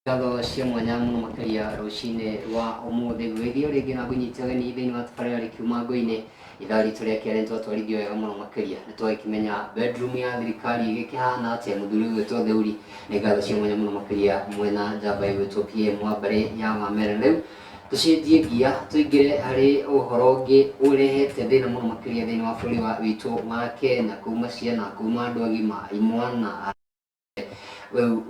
Ngatho cia mwanya muno makiria rucine rwa umuthi gwithio ringi na kunyitira ni thiini wa tabarĩra kiuma ngũinĩ ithaa ritũ rĩa kerĩ nĩtwatwarithio wega mũno makiria nĩtwagĩkĩmenya bedroom ya thirikari ĩgĩkĩhana atĩa mũthuri gwĩtwo Thĩũri nĩ ngatho cia mwanya mũno makiria mwena njamba gwĩtwo PM wa mbarĩ ya Wamere rĩu tucenjie ngia tuingĩre harĩ ũhoro ũngĩ ũrehete thĩna mũno makiria thĩinĩ wa bũrũri wa witũ wa Kenya kuma ciana kuma andũ agima imwana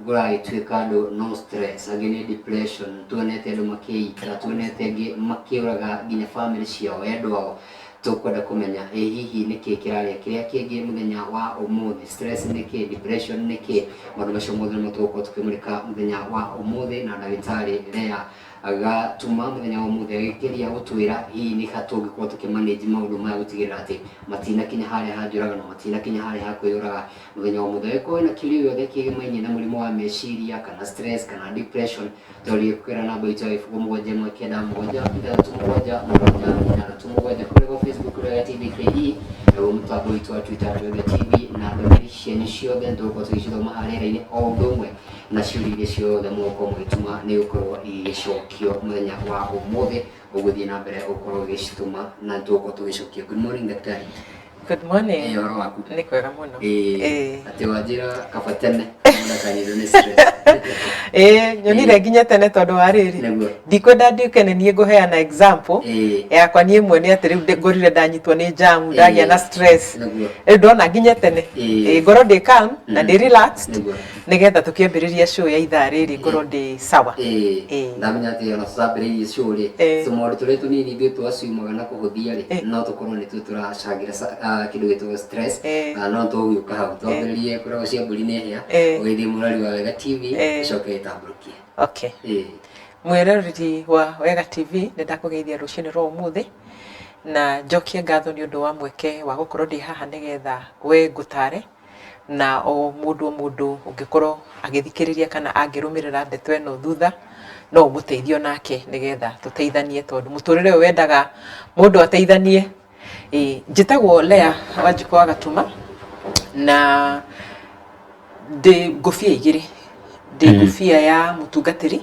gũragĩtuĩka andũ no stress angĩ nĩ depression tuonete andũ makĩita tuonete angĩ makĩũraga nginya family ciao endwa ao tukwenda kũmenya hihi nĩkĩ kĩrarĩa kĩrĩa kĩngĩ mũthenya wa ũmũthĩ stress nĩkĩ depression nĩkĩ maũndũ macio mothe nĩmo tũgũkorwo tũkĩmũrĩka mũthenya wa ũmũthĩ na ndagĩtarĩ Lea agatuma mũthenya wa ũmũthĩ agĩkĩria gũtwĩra hihi nĩ ha tũngĩkorwo tũkĩmanage maũndũ maya gũtigĩrĩra atĩ matinakinya harĩa ha njũragano matinakinya harĩa ha kwĩyũraga mũthenya wa ũmũthĩ angĩkorwo wĩna kĩũria gĩothe kĩgĩmainie na mũrimũ wa meciria kana stress kana depression tũrĩ kwĩra namba itũ ya ibuku 71917 kũrĩ Facebook kũrĩ TVKE na mtambo itũ wa Twitter kũrĩ TV na ndũmĩrĩri cianyu ciothe tũgũkorwo tũgĩcithoma harĩa-inĩ o ũndũ ũmwe na ciũria iria ciothe mũgũkorwo mũgĩtũma nĩ gũkorwo igĩcokio mũthenya wa ũmũthĩ ũgũthiĩ na mbere gũkorwo ũgĩcitũma na tũgũkorwo tũgĩcokio. Good morning daktari. Good morning. Ũhoro waku? Nĩ kwega mũno. Atĩ wanjĩra kaba tene mũndakanirio nĩ stress. Nyonire nginya tene tondũ wa rĩrĩ ndikwenda ndiũke nĩ niĩ ngũheana example yakwa niĩ mwene atĩ rĩu ngorire ndanyitwo nĩ jamu ndagĩa na stress rĩu ndona nginya tene ngorwo ndĩ calm na ndĩ relaxed nĩgetha tũkĩambĩrĩria show ya ithaa rĩrĩ ngorwo ndĩ sawa. Ndamenya atĩ ona tũcambĩrĩirie show rĩ tũmaũndũ tũrĩa tũnini ithuĩ twaciumaga na kũhũthia rĩ no tũkorwo nĩtuo tũracangĩra kĩndũ gĩtagwo stress no tũgũgĩũka hau twambĩrĩrie kũragwo cia mbũri nĩ hĩa ũgĩthiĩ mũrari wa Wega TV coke ĩtambũrũkie. Okay. Mwĩroreri wa Wega TV nĩ ndakũgeithia rũciinĩ rwa ũmũthĩ na njokie ngatho nĩ ũndũ wa mweke wa gũkorwo ndĩ haha nĩgetha we ngũtare na o mũndũ ũngĩkorwo agĩthikĩrĩria kana angĩrũmĩrĩra ndeto ĩno thutha no ũmũteithio nake nĩgetha tũteithanie tondũ mũtũrĩre ũyũ wendaga mũndũ ateithanie. Njĩtagwo Lea Wanjikũ wa Gatuma na ndĩ ngũbia igĩrĩ ndĩ ngũbia ya mũtungatĩri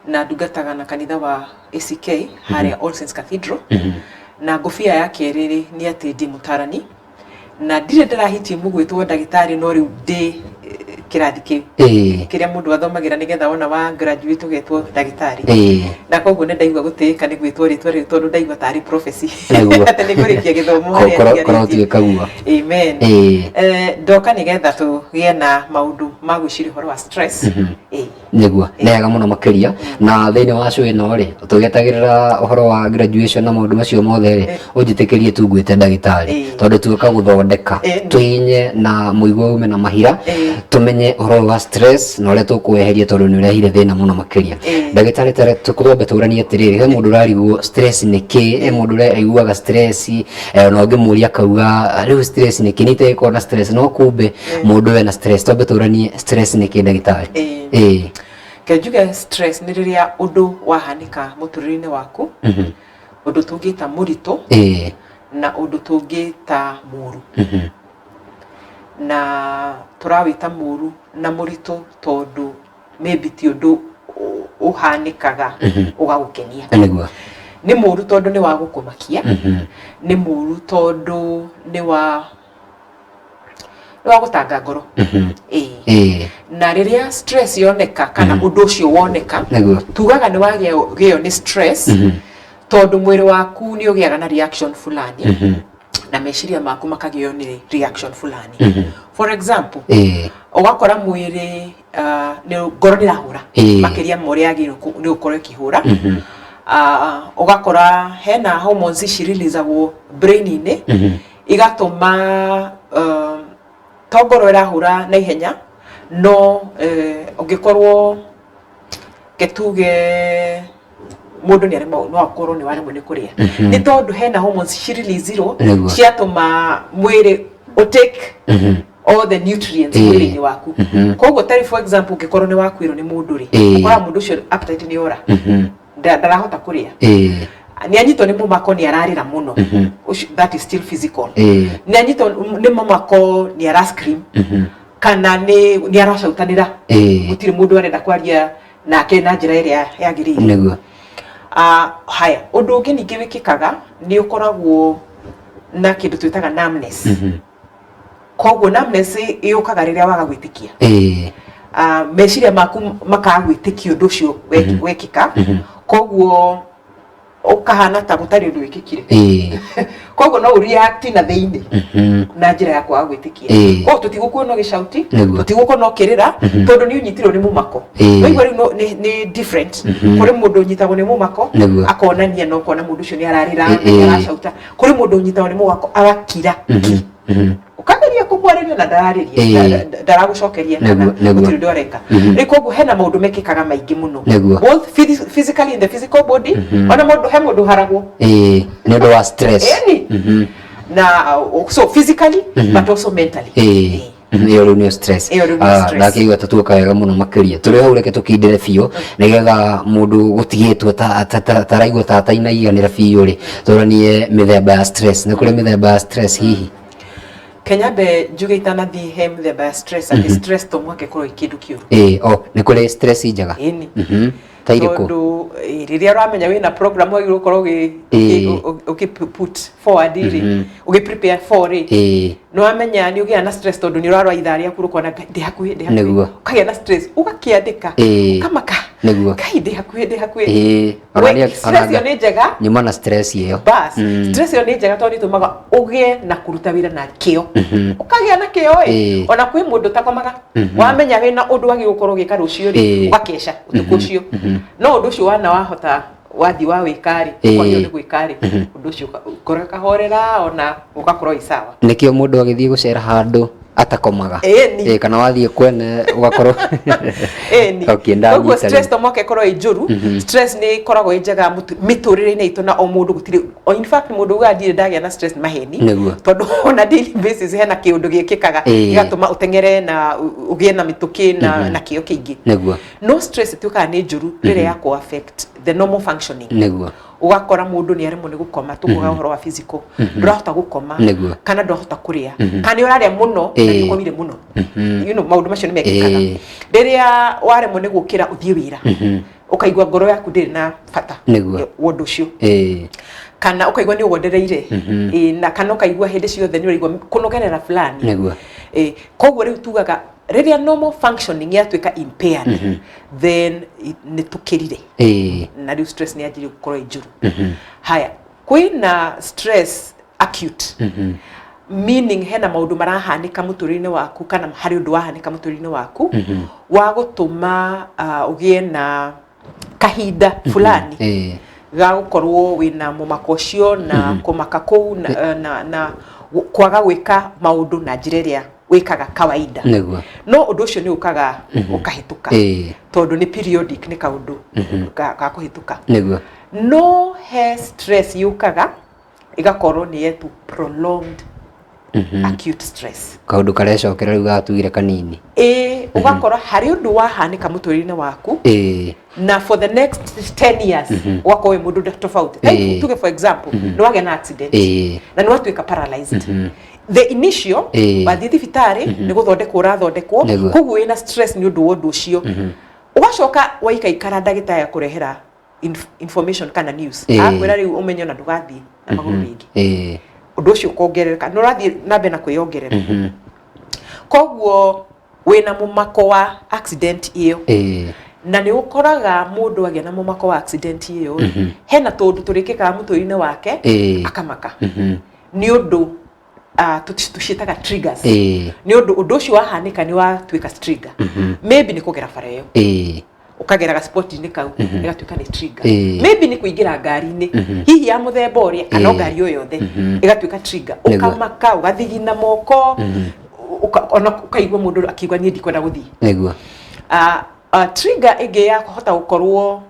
na ndungataga na kanitha wa ACK harĩa All Saints Cathedral na ngũbia ya kerĩ nĩ atĩ ndĩ mũtarani na ndirĩ ndĩrahitie mũgwĩtwo ndagĩtarĩ no rĩu ndĩ kĩrathi kĩu kĩrĩa mũndũ athomagĩra nĩgetha wona wa graduate ũgetwo ndagĩtarĩ na koguo nĩ ndaigua gũtĩĩka nĩ gwĩtwo rĩtwa rĩu tondũ ndaigua tarĩ prophecy atĩ nĩ ngũrĩkia gĩthomo harĩa. Amen. Ndoka nĩgetha tũgĩe na maũndũ ma gwĩciria ũhoro wa stress. Nĩguo nĩ wega mũno makĩria na thĩinĩ wa show ĩno rĩ tũgĩetagĩrĩra ũhoro wa graduation na maũndũ macio mothe rĩ ũnjĩtĩkĩrie tu ngwĩte ndagĩtarĩ tondũ tuoka gũthondeka twĩnye na mũigua ume na mahira tumenye ũhoro wa stress na ũrĩa tũkũweheria tondũ nĩ ũrehire thĩna mũno makĩria. Ndagĩtarĩ tũkwambe tũranie atĩrĩrĩ he mũndũ ũrarigwo stress nĩ kĩ he mũndũ ũraiguaga stress na ũngĩmũria akauga rĩu stress nĩ kĩ nĩtegĩkorwo na stress no kumbe mũndũ wena stress twambe tũranie stress nĩ kĩ ndagĩtarĩ. Kenjuge stress nĩ rĩrĩa ũndũ wahanĩka mũtũrĩre-inĩ waku ũndũ tũngĩta mũritũ na ũndũ tũngĩta mũru na tũrawĩta mũru na mũritũ tondũ maybe ti ũndũ ũhanĩkaga ũgagũkenia. Nĩ mũru tondũ nĩ wa gũkũmakia nĩ mũru tondũ nĩ wa gũtanga ngoro. Na rĩrĩa stress yoneka kana ũndũ ũcio woneka tugaga nĩ wagĩo nĩ stress tondũ mwĩrĩ waku nĩ ũgĩaga na reaction fulani na meciria maku makagĩo nĩ reaction fulani. For example ũgakora mwĩrĩ ngoro ndĩrahũra makĩria ũrĩa yagĩrĩirwo nĩ gũkorwo ĩkĩhũra. Ũgakora hena hormones cireleaseagwo brain-inĩ igatũma to ngoro ĩrahũra na ihenya no ũngĩkorwo gĩtuge mũndũ nĩ aremwo no akorwo nĩ waremwo nĩ kũrĩa nĩ tondũ hena hormones cireleaseirwo ciatũma mwĩrĩ take all the nutrients mwĩrĩ-inĩ waku. Koguo tarĩ for example ũngĩkorwo nĩ wakuĩrwo nĩ mũndũ rĩ ũkora mũndũ ũcio appetite nĩ yora ndarahota kũrĩa nĩ anyitwo nĩ mũmako nĩ ararĩra mũno that is still physical. Nĩ anyitwo nĩ mũmako nĩ ara scream kana nĩ aracautanĩra gũtirĩ mũndũ arenda kwaria nake na njira iria yagirire niguo haya undu ungi ningi wikikaga ni ukoragwo na kindu twitaga numbness koguo numbness yukaga riria waga gwitikia meciria maku makagwitikia undu ucio wekika koguo ukahana ta gutari undu wikikire koguo no react na theini na njira ya kwaga gwitikia koguo tutigukuona gicauti tutigukuona kirira tondu ni unyitirwo ni mumako weigwa riu ni different kuri mundu unyitagwo ni mumako akonania no kona mundu ucio ni ararira aracauta kuri mundu unyitagwo ni mumako agakira ukageria kumwarĩria na ndaragucokeria kana gutiri ndoreka koguo hena maundu mekikaga maingi muno both physically in the physical body ona mundu he mundu haragwo ni undu wa stress na so physically but also mentally iyo riu ni stress na kiigua tatuka wega muno makiria turi hau reke tukindire biu nigetha mundu gutigitwo ta raigua ta inaiganira biu ri turanie mithemba ya stress ni kuri mithemba ya stress hihi Kenya be njuge itanathi he mithemba ya stress and stress to mwake kuro ikindu kiuru ni kuri stress njaga tairiko tondu riria uramenya wina program wagirwo korwo uki put forward iri uki prepare for it no amenya ni ugia na stress tondu ni urarwa itharia kuru kona ndi hakuhi ukagia na stress ugakiandika kamaka kai ndi hakuhi stress yo ni njega ni mana stress iyo bas stress yo ni njega tondu tumaga ugie na kuruta wira na kio ukagia na kio ona kwi mundu takomaga wamenya wina undu wagirwo korwo gika rucio ri ugakesha utuku ucio no undu ucio wana wahota wathi wa wikari kwa hiyo ni gwikari undu ucio ukoreka horera ona ugakorwo isawa nikio mundu agithii gucera handu atakomaga kana wathie kwene ugakorwo ukienda uguo stress to mwake korwo ijuru stress ni koragwo injaga miturire-ini itu na o mundu gutiri in fact mundu ugathire ndagia na stress maheni tondu ona daily basis hena kiundu gikikaga igatuma utengere na ugie na mituki na kio kingi no stress tuka ni njuru rire ya ko affect the normal functioning ugakora mundu ni arimo ni gukoma tukuga uhoro wa physical ndurahota gukoma kana ndurahota kuria kana uraria muno na nikomire muno you know maundu macio ni mekikaga riria waremo ni gukira uthie wira ukaigwa ngoro yaku ndiri na fata wondu ucio kana ukaigwa ni ugondereire na kana ukaigwa hindi ciothe ni uraigwa kunogerera fulani koguo riu tugaga riria normal functioning yatuika impaired then ni tukirire na riu stress ni ajiri gukorwo ijuru haya kwina stress acute meaning hena maundu marahanika muturire-ini waku kana hari undu wahanika muturire-ini waku wa gutuma ugie na kahinda fulani ga gukorwo wina mumako ucio na kumaka kuu na kwaga gwika maundu na njira iria wikaga kawaida no undu ucio ni ukaga ukahituka tondu ni periodic ni kaundu ga kuhituka no he stress yukaga igakorwo ni yetu prolonged acute stress kaundu karecokera riu gatugire kanini ugakora hari undu wahanika muturire-ini waku na for the next 10 years wakowe mundu tofauti tuge for example no wage na accident na no watuika paralyzed the initial bathi thibitari ni guthondekwo urathondekwo koguo ina stress ni undu wondu ucio ugacoka waikaikara ndagita ya kurehera information kana news akwira riu umenyo na ndugathi na maguru ringi undu ucio kuongerereka no rathi nambe na kwiongerera koguo wina mumako wa accident iyo na ni ukoraga mundu agia na mumako wa accident iyo hena tondu turikikaga muturire-ini wake akamaka ni undu tushitaga triggers ni undu ucio wahanika ni watuika trigger maybe ni kugera bara iyo ukagera ga sport ni kau igatuika ni trigger maybe ni kuingira ngari-ini hihi ya muthemba uria kana ngari yo yothe igatuika trigger ukamaka ugathigina moko ona ukaigwa mundu akigwa ni ndikwenda guthii trigger ige ya kuhota gukorwo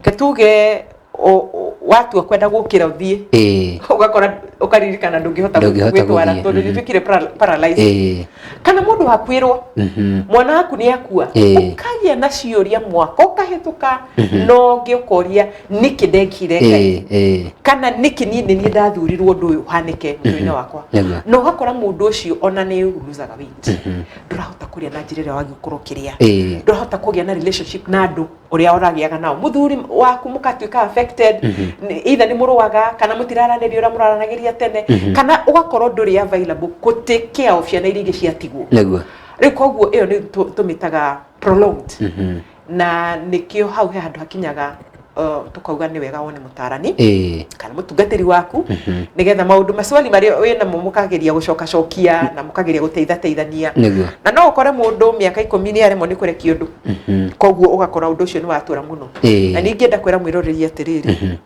ketuge watu kwenda gukira uthie ugakora ukaririkana ndungihota gwitwara tondu nitwikire paralyzed kana mundu hakwirwo mwana waku ni akua ukagia na ciuria mwaka ukahituka no ngiokoria niki ndekire ngai kana niki ni ndathurirwo undu uyu hanike mwini wakwa no ugakora mundu ucio ona ni uruzaga weight ndurahota kuria na njira ria wagikorwo kiria ndurahota kugia na relationship na andu uria oragiaga nao muthuri waku mukatuika affected either ni muruaga kana mutiraraniria ura muraranagiria tene kana ugakorwo nduri available ku take care of ciana iria ciatigwo neguo riu koguo iyo ni tumitaga prolonged na nikio hau he handu hakinyaga tukauga ni wega wone mutarani kana mutungatiri waku nigetha maundu maswali mari wina mukageria gucoka cokia na mukageria guteithania na no ukore mundu miaka 10 ni aremo ni kurekia undu koguo ugakora undu ucio ni watura muno na ningi enda kwira mwiroreri atiriri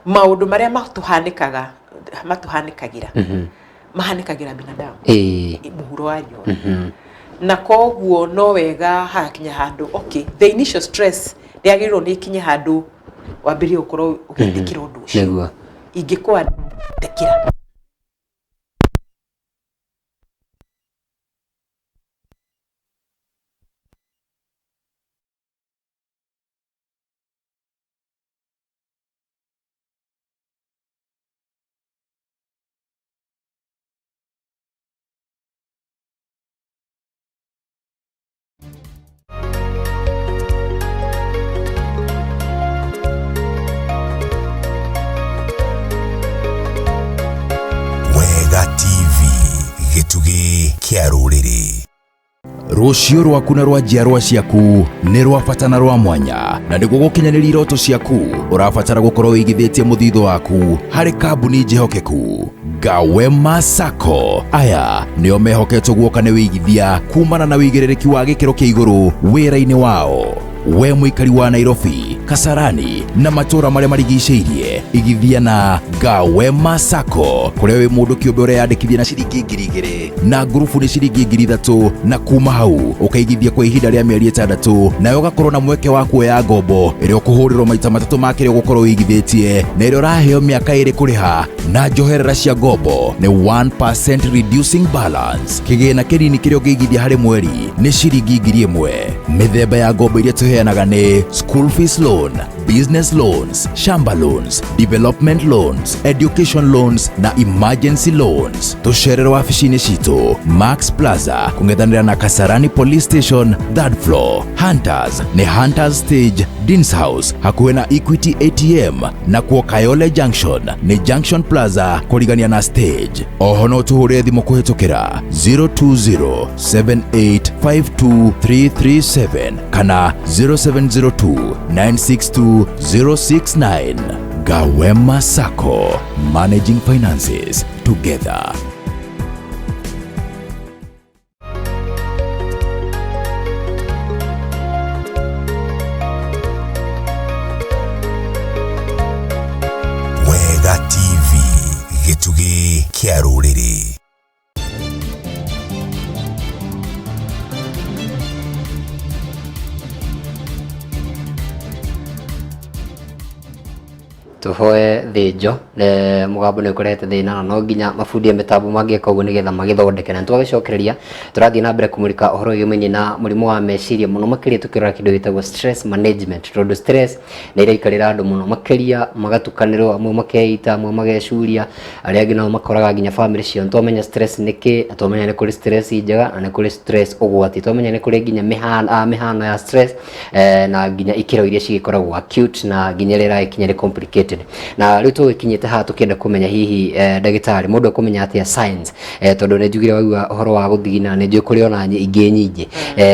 maundu maria matuhanikagira mahanikagira binadamu muhuro wanyu na koguo no wega hakinya handu okay the initial stress riagirwo ni kinye handu wambiri ukorwo ugithikira undu ucio ingikwa ndekira Rucio rwaku na rwa njiarwa ciaku ni rwa bata na rwa mwanya na niguo gukinyanĩria iroto ciaku urabatara gukorwo wigithĩtie mũthithũ waku harĩ kambuni njihokeku Gawema Sacco. Aya nĩo mehoketwo guoka nĩ wĩigithia kumana na wĩigĩrĩrĩki wa gĩkĩro kĩa igũrũ wĩra-inĩ wao. We mũikari wa Nairobi, Kasarani na matũra marĩa marigicĩirie, igithia na Gawema Sacco kũrĩa wĩ mũndũ kĩũmbe ũreyandĩkithia na ciringi 2,000 na ngurubu nĩ ciringi 3,000 na kuma hau ũkaigithia kwa ihinda rĩa mĩeri 6 nayo ũgakorwo na mweke wa kuoya ngombo ĩrĩa ũkũhũrĩrwo maita 3 ma kĩrĩa ũgũkorwo wĩigithĩtie na ĩrĩa ũraheo mĩaka 2 kũrĩha na njoherera cia ngombo nĩ 1% reducing balance. Kĩgĩna kĩnini kĩrĩa ũngĩigithia harĩ mweri nĩ ciringi 1,000. Mĩthemba ya ngombo iria tũheanaga nĩ school fees loan, business loans, shamba loans, development loans, education loans na emergency loans. Tucerere wabici-inĩ citũ Max Plaza kũng'ethanĩra na Kasarani Police Station 3rd floor. Hunters nĩ Hunters Stage Dean's House hakuhĩ na Equity ATM na kuo Kayole Junction nĩ Junction Plaza kũrigania na Stage. Oho no tũhũrĩre thimũ kũhĩtũkĩra 02078523337 kana 0702962069. Gawema Sacco, managing finances together. Wega TV, gĩtugĩ kĩa rũrĩrĩ. tuhoe thinjo mugambo ni ukorete thina na no nginya mabundi mitambo mangĩka ũguo nĩgetha magĩthondeke na twagĩcokereria tũrathiĩ na mbere kũmũrĩka ũhoro wĩgiĩ na mũrimũ wa meciria mũno makĩria tũkĩrora kĩndũ gĩtagwo stress management tondũ stress nĩ ĩraikarĩra andũ mũno makĩria magatukanĩrwo amwe makeita amwe magecuria arĩa angĩ nao makoraga nginya family ciao twamenya stress nĩ kĩ na twamenya nĩ kũrĩ stress njega na nĩ kũrĩ stress ũgwati twamenya nĩ kũrĩ nginya mĩhano ya stress na nginya ikĩro iria cigĩkoragwo acute na nginya rĩrĩa ĩrakinya rĩ complicated na rĩu tũgĩkinyĩte haha tũkĩenda kũmenya hihi ndagĩtarĩ mũndũ akũmenya atĩa signs tondũ nĩ njugire waigua ũhoro wa gũthigina nĩ njũĩ kũrĩ ona ingĩ nyingĩ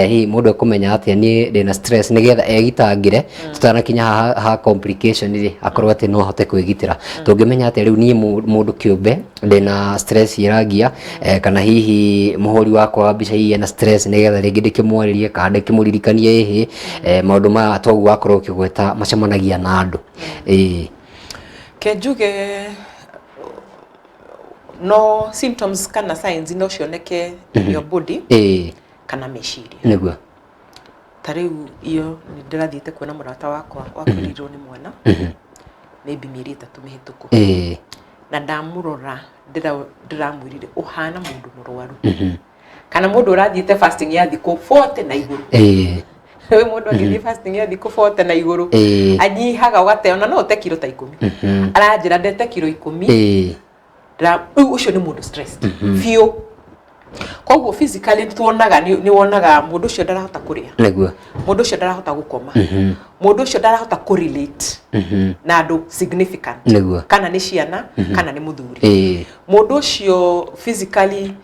hihi mũndũ akũmenya atĩa niĩ ndĩna stress nĩgetha egitangĩre tutanakinya ha complication rĩ akorwo atĩ no ahote kwĩgitĩra tũngĩmenya atĩa rĩu niĩ mũndũ kĩũmbe ndĩna stress ĩrangia kana hihi mũhũri wakwa wa mbica hihi ena stress nĩgetha rĩngĩ ndĩkĩmwarĩrie kana ndĩkĩmũririkanie hihi maũndũ maya toguo wakorwo ũkĩgweta macemanagia na andũ Kejuge no symptoms kana signs no cioneke in your body kana meciria niguo tariu iyo ni ndirathiite kuona murata wakwa wakurirwo ni mwana maybe mieri 3 mihituku eh na ndamurora ndiramwirire uhana mundu murwaru kana mundu urathiite fasting ya thiko 40 na iguru we mundu agithi fasting ya thiko 40 na iguru anyihaga ugateona no te kilo ta 10 aranjira ndete kilo 10 ucio ni mundu stressed fio koguo physically tuonaga ni wonaga mundu ucio ndarahota kuria neguo mundu ucio ndarahota gukoma mundu ucio ndarahota correlate na andu significant neguo kana ni ciana kana ni muthuri mundu ucio physically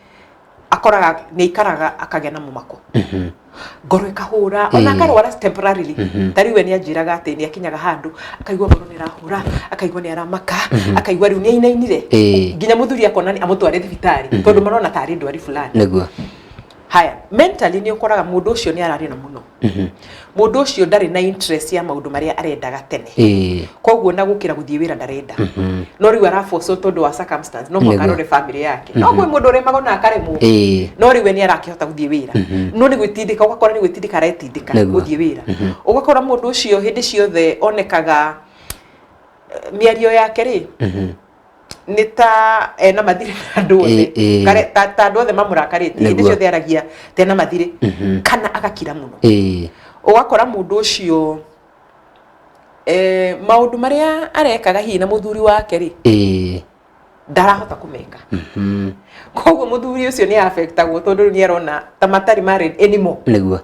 akoraga ni ikaraga akagea na mumako ngoro ikahura ona karwara temporarily tariwe ni ajiraga ati ni akinyaga handu akaigwa ngoro ni rahura akaigwa ni aramaka akaigwa riu ni inainire nginya muthuri akona ni amutware thibitari tondu marona tari ndwari fulani neguo haya mentally ni ukoraga mundu ucio ni arari na muno mundu ucio ndari na interest ya maundu maria arendaga tene koguo na gukira guthie wira ndarenda no riu araforce tondu wa circumstance no mokarore family yake no gwe mundu remago na akaremwo no riu ni arakihota guthie wira no ni gwitindika ugakora ni gwitindika aretindika guthie wira ugakora mundu ucio hindi ciothe onekaga miario yake ri nita ena mathire andu othe kare ta andu othe mamurakarite hindi ciothe aragia tena mathire kana agakira muno ugakora mundu ucio maundu maria arekaga hi na muthuri wake ri ndarahota kumeka koguo muthuri ucio ni affectagwo tondu ni arona ta matari married anymore neguo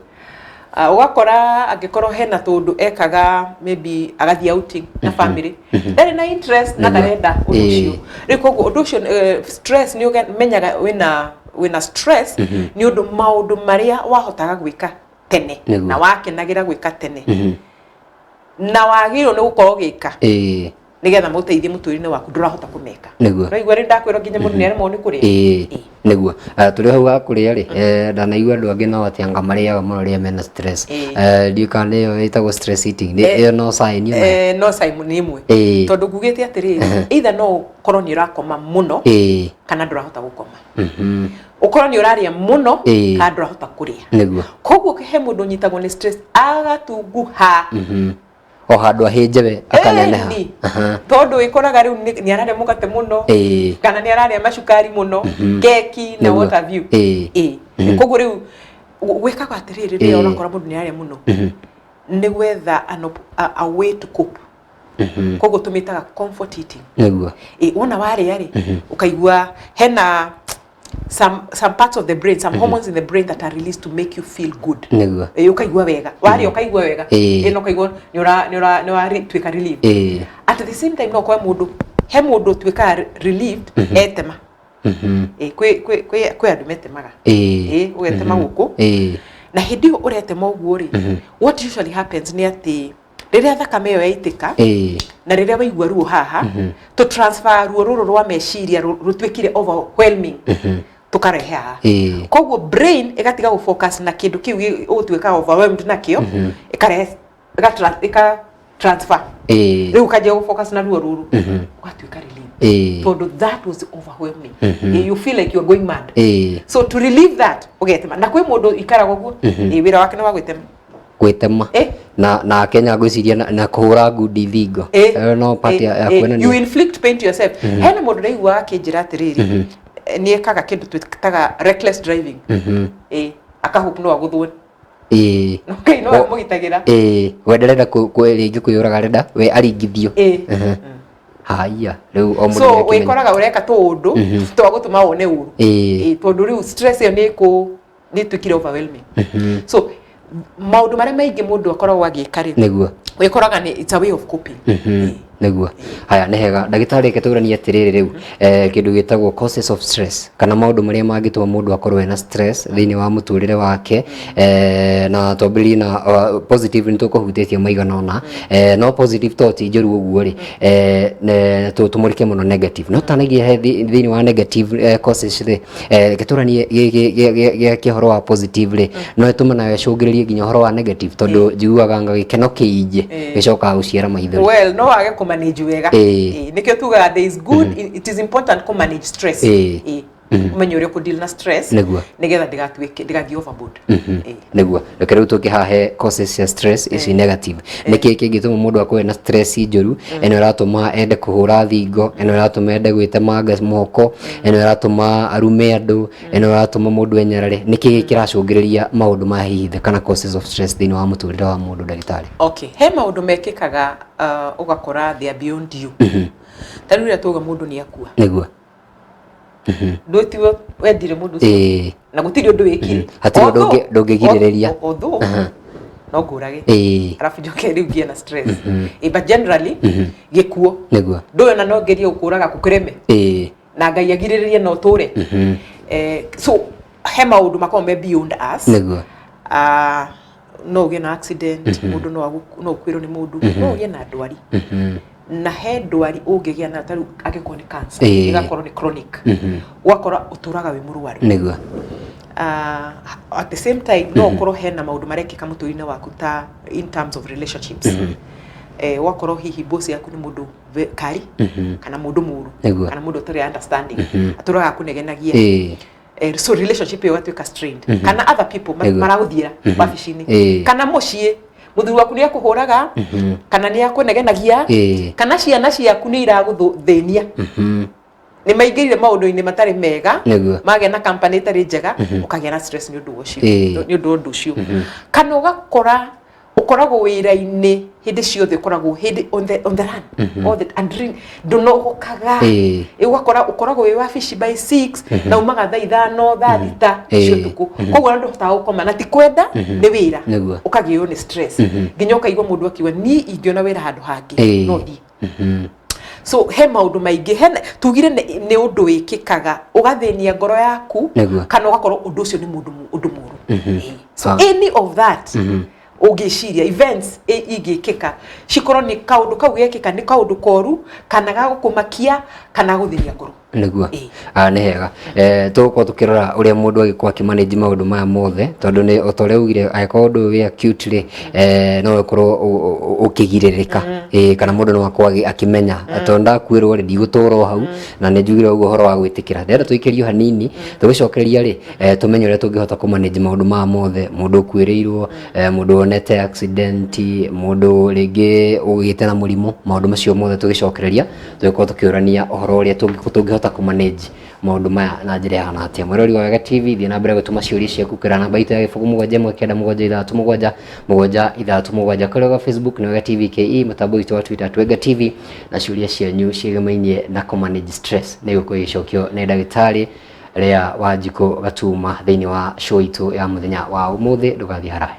ugakora angikorwo hena tundu ekaga maybe agathi outing na family ndari na interest na ndarenda undu ucio rikoguo undu ucio stress ni umenyaga wina stress ni undu maundu maria wahotaga gwika tene na wakenagira gwika tene na wagiro ni gukorwo gika nigetha muteithie muturine waku ndurahota kumeka neguo no igwari ndakwira nginya mundu ni arimo ni kuria neguo turi hau akuria ri ndanaigua andu angi no atianga mariaga muno ria mena stress ndiukana iyo itagwo stress eating iyo no sign no sign ni imwe tondu ngugite atiri either no korwo ni urakoma muno kana ndurahota gukoma ukorwo ni uraria muno kana ndurahota kuria neguo koguo he mundu nyitagwo ni stress agatunguha o handu ahinjewe akaneneha tondu ikoraga riu ni arare mugate muno kana ni arare macukari muno keki na what have you koguo riu gwikaga atiriri ri ona kora mundu ni arare muno ni gwetha a way to cope koguo tumitaga comfort eating neguo wona wari ari ukaigua hena some parts of the brain, some hormones in the brain that are released to make you feel good. Neguo. Ukaigua wega. Wari ukaigua wega. No kaigua ni ora twika relieved. At the same time no kwa mundu he mundu twika relieved etema. Kwe andu metemaga. Ugetema guku. Na hindi uretema uguo ri. What usually happens ni ati riria thakame yo yaitika na riria waigua ruo haha to transfer ruo ruru rwa meciria rutwikire overwhelming tukarehe haha koguo brain igatiga ku focus na kindu kiu utwika overwhelmed nakio ikarehe ika transfer riu kaje ku focus na ruo ruru ukatwika relief tondu that was overwhelming you feel like you are going mad so to relieve that ugetema na kwi mundu ikaraga guo wira wake ni wa gwitema na Kenya gwiciria na kuhura ngundi thingo no part ya kwena you inflict pain to yourself hena mundu raigua akinjira atiriri ni ekaga kindu twitaga reckless driving akahope no aguthwe okay no amugitagira we ndarenda ringi kuyuraga renda we aringithio haya riu o mundu so we koraga ureka tundu twagutuma wone uru tondu riu stress yo ni twikire overwhelming so maundu maria maingi mundu akoragwo agikari neguo wikoraga ni it's a way of coping neguo haya ni hega ndagitari keturania atiriri riu kindu gitagwo causes of stress kana maundu maria mangituma mundu akorwo na stress thini wa muturire wake na tobili na positive ni tukuhutithia maigana ona no positive thought njoru uguo ri tumurike muno negative no tanagie thini wa negative causes ri keturania gihoro wa positive ri no tumana yacungiririe nginya horo wa negative tondu njiguaga ngagikeno kiinje gicoka guciara maitho well no age manage wega nikio tuga there is good it is important to manage stress umenye uri ku deal na stress nigetha ndigathie overboard niguo reke riu tukihahe causes cia stress ici negative niki kingituma mundu akwe na stress njoru eno iratuma ende kuhura thingo eno iratuma ende gwitemanga moko eno iratuma arume andu eno iratuma mundu enyarare niki kiracungiriria maundu ma hihi kana causes of stress thini wa muturire wa mundu ndagitari okay he maundu mekikaga ugakora they are beyond you tari ria tuga mundu ni akua niguo ndutiwe wendire mundu na gutiri undu wikire hatiri ndungigiriria no ngurage arafu njoke riu ngie na stress but generally gikuo niguo nduyo na no ngerie ukuraga kukreme na ngai agiririe no ture so he maundu makoma me beyond us niguo no uge na accident mundu no kwiro ni mundu no uge na ndwari na he ndwari ungigia na taru agikwo ni cancer igakorwo ni chronic wakora uturaga wi murwaru niguo at the same time no korwo hena maundu marekika muturine waku ta in terms of relationships wakorwo hihi boss yaku ni mundu kari kana mundu muru kana mundu tari understanding aturaga kunegenagia so relationship yo watu ka strained kana other people maraguthira wabici-ini kana mucii muthuri waku ni akuhuraga kana ni akunegenagia kana ciana ciaku ni iraguthuthenia ni maingirire maundu-ini matari mega mage na company itari njega ukagia na stress ni undu ucio ni undu ucio kana ugakora ukoragwo wira-ini hindi ciothe ukoragwo hindi on the run all the and drink do no hokaga ukoragwo wi wabici by 6 na umaga thaa 5 thaa 6 cio tuku koguo ndu hota ukoma na ti kwenda ni wira ukagio ni stress nginya ukaigwa mundu akiwa ni ingiona wira handu hangi no di so he maundu maingi tugire ni undu wikikaga ugathenia ngoro yaku kana ugakorwo undu ucio ni mundu muru so any of that ugiciria events igikika cikorwo ni kaundu kau gekika ni kaundu koru kana gagukumakia kana guthiria ngoro niguo ni hega tuko tukirora uria mundu agikwa kimanage maundu maya mothe tondu ni otore ugire agikwa undu wi acute no ukorwo ukigiririka kana mundu no akwa akimenya tonda kwirwo ri ndigutura hau na ni njugire uguo horo wa gwitikira ndenda tuikirio hanini tugicokereria ri tumenye uria tungihota kumanage maundu maya mothe mundu kwiriirwo mundu onete accident mundu ringi ugite na murimu maundu macio mothe tugicokereria tugikorwo tukiurania uhoro uria tungihota kumanage maundu maya na njira hana atia mwirori wa Wega TV thie na mbere gutuma ciuria ciaku kira namba itu ya gibugu 717 kuri Facebook ni Wega TV KE matambo itu wa Twitter Wega TV na ciuria cianyu cigemainie na kumanage stress ni guko icokio ni ndagitari ria Wanjiko Gatuma thiini wa show itu ya muthenya wa umuthi ndugathie harahe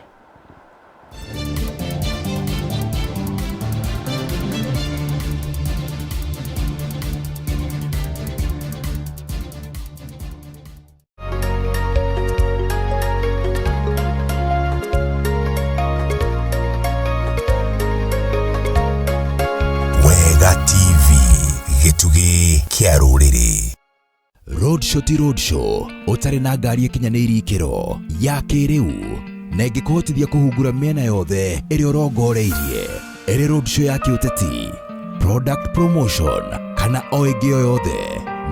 gitugi kia ruriri roadshow ti roadshow utari na ngari ikinyanĩirie ikĩro ya kĩrĩu na ĩngĩkũhotithia kũhungura mĩena yothe ĩrĩa ũrongoreirie ĩrĩ roadshow ya kĩũteti product promotion kana o ĩngĩ o yothe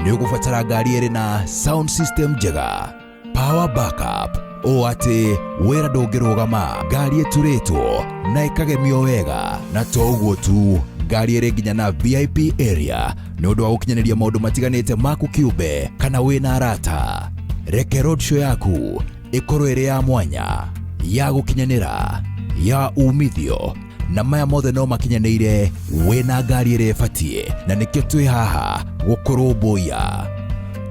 nĩ ũgũbatara ngari ĩrĩ na sound system njega power backup o atĩ wĩra ndũngĩrũgama ngari ĩturĩtwo na ĩkagemio wega na to ũguo tu ngari ĩrĩ nginya na VIP area nĩ ũndũ wa gũkinyanĩria maũndũ matiganĩte maku kĩũmbe kana wĩna arata reke roadshow yaku ĩkorwo ĩrĩ ya mwanya ya gũkinyanĩra ya umithio na maya mothe no makinyanĩire wĩna ngari ĩrĩa ĩbatiĩ na nĩkĩo twĩ haha gũkũrũmbũiya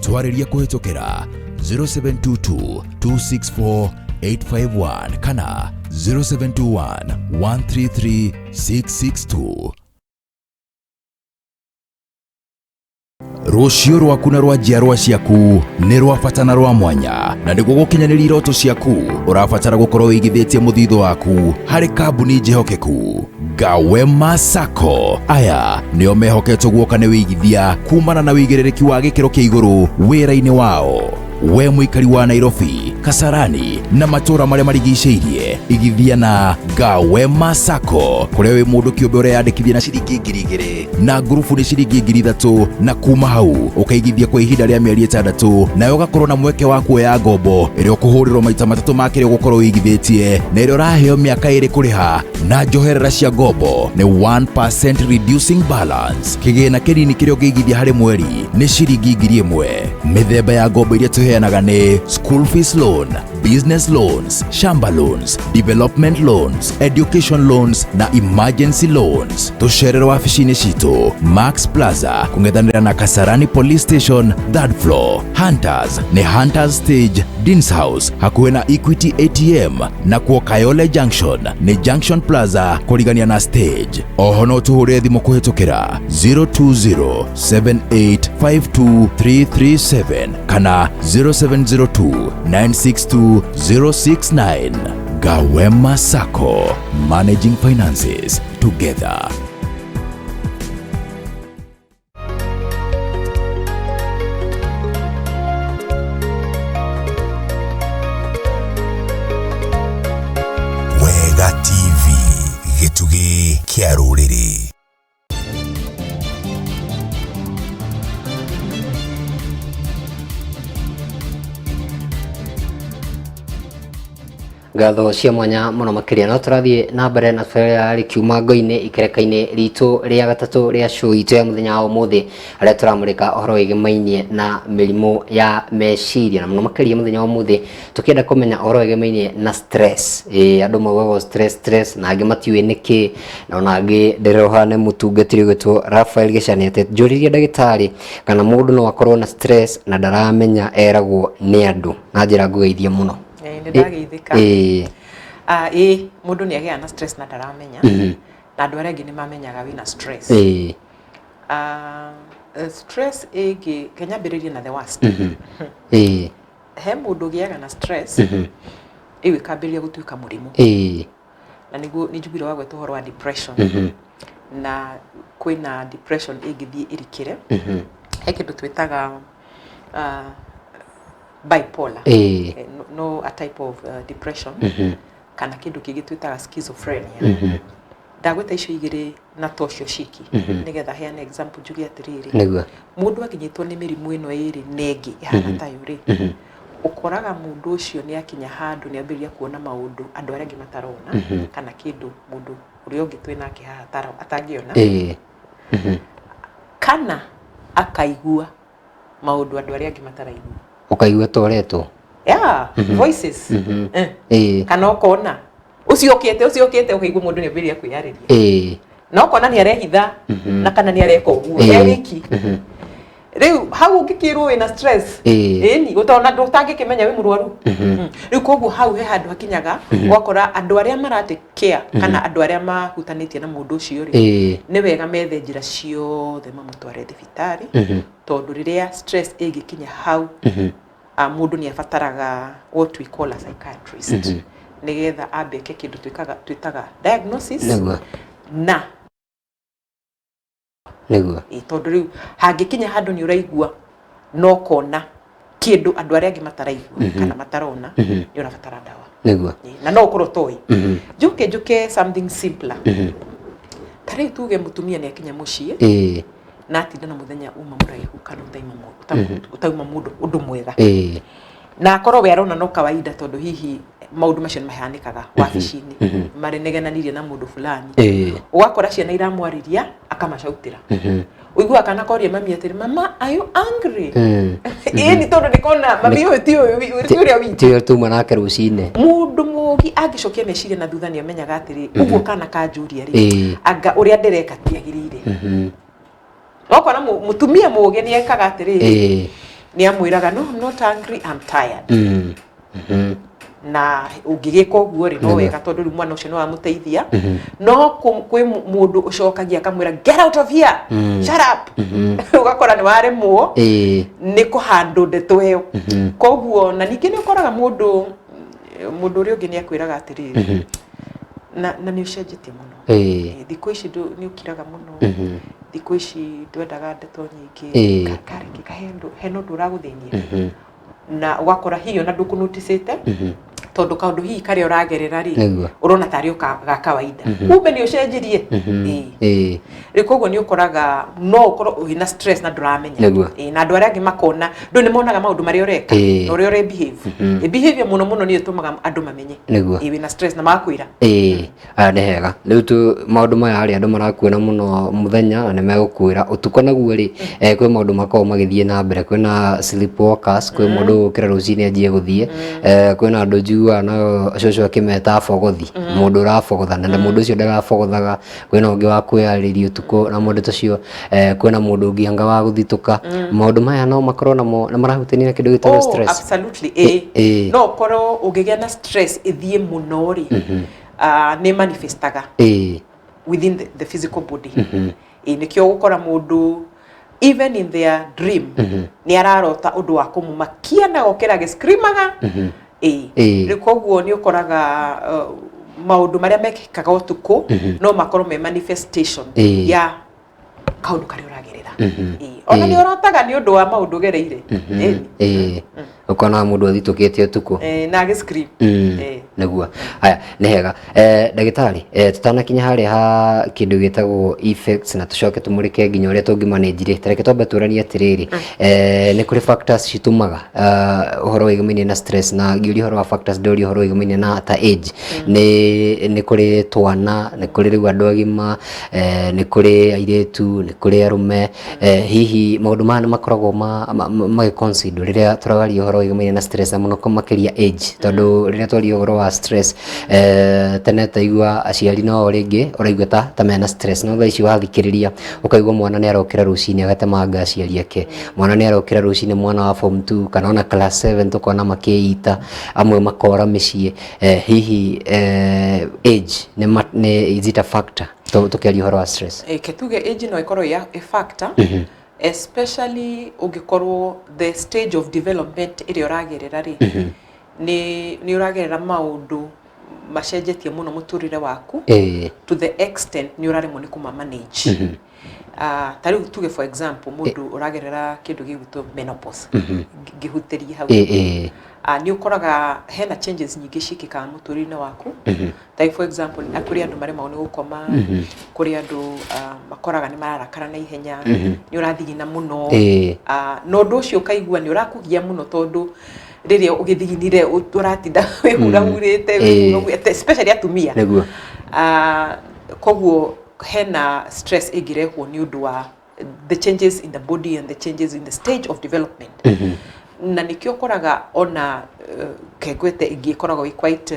twarĩria kũhĩtũkĩra 0722 264 851 kana 0721 133 662 Rũciũ rwaku na rwa njiarwa ciaku nĩ rwa bata na rwa mwanya na nĩguo gũkinyanĩria iroto ciaku ũrabatara gũkorwo wĩigithĩtie mũthithũ waku harĩ kambuni njehokeku Gawema Sacco. Aya nĩo mehoketwo guoka nĩ wĩigithia kumana na wĩigĩrĩrĩki wa gĩkĩro kĩa igũrũ wĩra-inĩ wao. we muikari wa Nairobi, Kasarani na matura maria marigiceirie, igithia na Gawema Sacco kuria wi mundu kiumbe uria yandikithia na ciringi 2,000 na grupu ni ciringi 3,000 na kuma hau ukaigithia kwa ihinda ria mieri 6 nayo ugakorwo na mweke wa kuoya ngombo iria ukuhurirwo maita 3 makire gukorwo wigithitie na iria uraheo miaka 2 kuriha na njoherera cia ngombo ni 1% reducing balance. Kigina kinini kiria ungiigithia hari mweri ni ciringi 1,000. Mithemba ya ngombo iria tuheanaga ni school fees loan, business loans, shamba loans, development loans, education loans na emergency loans. Tucerere wabici-ini citu Max Plaza kung'ethanira na Kasarani Police Station 3rd floor. Hunters ni Hunters Stage Dean's House hakuhe na Equity ATM na kuo Kayole Junction ni Junction Plaza kurigania na stage. Oho no tuhurire thimu kuhitukira 02078523337 kana 0702962069. Gawema Sacco, managing finances together. Wega TV, gĩtugĩ kĩa rũrĩrĩ. Ngatho cia mwanya muno makiria no turathie na mbere na tũrĩa kiuma ngo-inĩ ikereka-inĩ ritũ rĩa gatatũ rĩa show itũ ya mũthenya wa ũmũthĩ arĩa tũramũrĩka ũhoro wĩgĩmainie na mĩrimũ ya meciria na muno makiria mũthenya wa ũmũthĩ tũkĩenda kũmenya ũhoro wĩgĩmainie na stress. Andũ maugaga stress na angĩ matiũĩ nĩkĩ na ona angĩ ndĩroha nĩ mũtungatĩri witũ Rafael Gĩcanĩte njũririe ndagĩtarĩ kana mũndũ no akorwo na stress na ndaramenya eragwo nĩ andũ na njĩra ngũgeithie mũno. Ndageithika mundu ni agĩa na stress na ndaramenya na andu arĩa angĩ nĩ mamenyaga wĩna stress. Stress ĩngĩ kenyambĩrĩrie na the worst. He mundu ũgĩaga na stress ĩkambĩrĩria gũtuĩka mũrimũ na nĩguo nĩnjugire wa gwetwo ũhoro wa depression na kwĩna depression ĩngĩthiĩ ĩrikĩre he kĩndũ twĩtaga bipolar, no a type of depression kana kindu kingi twitaga schizophrenia. Ndagweta icio igiri na tocio ciki nigetha heane example njugi atiriri mundu akinyitwo ni mirimu ino iri nengi ihana tayo ri ukoraga mundu ucio ni akinya handu ni ambiria kuona maundu andu aria angi matarona kana kindu mundu uri ungi twinake haha atangiona kana akaigua maundu andu aria angi mataraigua ukaigua toreto voices kana ukona ucio ukite ukaigua mundu ni ambiria kwiyariria na ukona ni arehitha na kana ni areka uguo eriki riu hau ngikirwo wina stress ni utona ndutangikimenya wi murwaru riu koguo hau he handu hakinyaga wakora andu aria marate care kana andu aria mahutanitie na mundu ucio ri ni wega methe njira ciothe mamutware thibitari tondu riria stress igikinya hau mundu ni afataraga what we call a psychiatrist nigetha ambeke kindu twitaga diagnosis na niguo tondu riu hangikinya handu ni uraigua no kona kindu andu aria angi mataraigua kana matarona ni urafatara dawa niguo na no ukorwo toi juke something simpler tari tuge mutumia ni akinya mucii na atinda na muthenya uma muraihu kana utaima mundu undu mwega na akorwo we arona no kawaida tondu hihi maundu macio ni mahanikaga wabici-ini mari negenanirie na mundu fulani ugakora ciana iramwariria akamacautira uigua kana koria mami atiri mama are you angry ni tondu nikona mami uyu ti uria witi tio tuma nake rucine mundu mugi angicokia meciria na thutha ni amenyaga atiri uguo kana kanjuria ri anga uria ndireka tiagirire okona mutumia muge ni ekaga atiri ni amwiraga no I'm not angry I'm tired na ungigika uguo ri no wega tondu mwana ucio no amuteithia no kwi mundu ucokagia akamwira get out of here shut up ugakora ni waremwo ni kuhandle ndeto iyo koguo na ningi ni ukoraga mundu uri ungi ni akwiraga atiri na ni ucenjetie muno thikũ ici ni ukiraga muno thikũ ici ndwendaga ndeto nyingi kariki kahendo heno nduraguthinia na wakora hiyo na ndukunutisite tondu kaundu hii kare uragerera ri urona tari ga kawaida kumbe ni ucenjirie rikogo ni ukoraga no ukoro ina stress na dramenya na andu aria angi makona ndu ni monaga maundu mari ureka no uri ure behave behavior muno ni utumaga andu mamenye wina stress na makwira ne hega riu tu maundu maya ari andu marakuona muno muthenya na megukwira utuko naguo ri kwi maundu makao magithie na mbere kwina sleepwalkers kwi mundu ukira rucini anjie guthie kwina andu njua na coco akimeta fogothi mundu urafogotha na mundu ucio ndarafogothaga kwina ungi wa kwiyariria utuko na mundu tacio kwina mundu ungi anga wa guthituka maundu maya no makorwo namo na marahutania na kindu gitagwo stress absolutely no korwo ungigia na stress ithie muno ri ne manifestaga within the physical body nikio gukora mundu even in their dream ni ararota undu wa kumumakia na gokera gescreamaga rikoguo ni ukoraga maundu maria mekikaga utuko no makorwo me manifestation ya kaundu kari uragerera ona ni urotaga ni undu wa maundu gereire ukona mundu athitukitie utuko na gescream naguo haya ni hega ndagitari tutanakinya haria ha kindu gitagwo effects na tucoke tumurike nginya uria tungi manage tareke twambe turania atiriri ni kuri factors citumaga uhoro wigumini na stress na ngiuri uhoro wa factors ndori uhoro wigumini na ta age ni kuri twana ni kuri riu andu agima ni kuri airetu ni kuri arume hihi maundu maya makoragwo ma consider riria turagaria uhoro wigumini na stress muno makiria age tondu riria twari uhoro wa stress tene taigua aciari no ringi uraigua ta mena stress no thaici wathikiriria ukaigua mwana ni arokira rucini agatemanga aciari ake mwana ni arokira rucini mwana wa form 2 kana ona class 7 tukona makiita amwe makora micii hihi age ni is it a factor tukiaria uhoro wa stress ketuge age no ikorwo ya a factor especially ugikorwo the stage of development iri uragerera ri ni uragerera maundu macenjetie muno muturire waku to the extent ni uraremwo ni kuma manage tari tuge for example mundu uragerera kindu gigwito menopause ngihutiria hau ni ukoraga hena changes nyingi cikikaga muturire waku tai for example akuri andu mari mauni gukoma kuri andu makoraga ni mararakara na ihenya ni urathigina muno no ndu ucio kaigua ni urakugia muno tondu riria ugithiginire uratinda wehurahurite especially atumia neguo koguo hena stress igirehwo ni undu wa the changes in the body and the changes in the stage of development na nikio koraga ona kegwete igikoragwo quite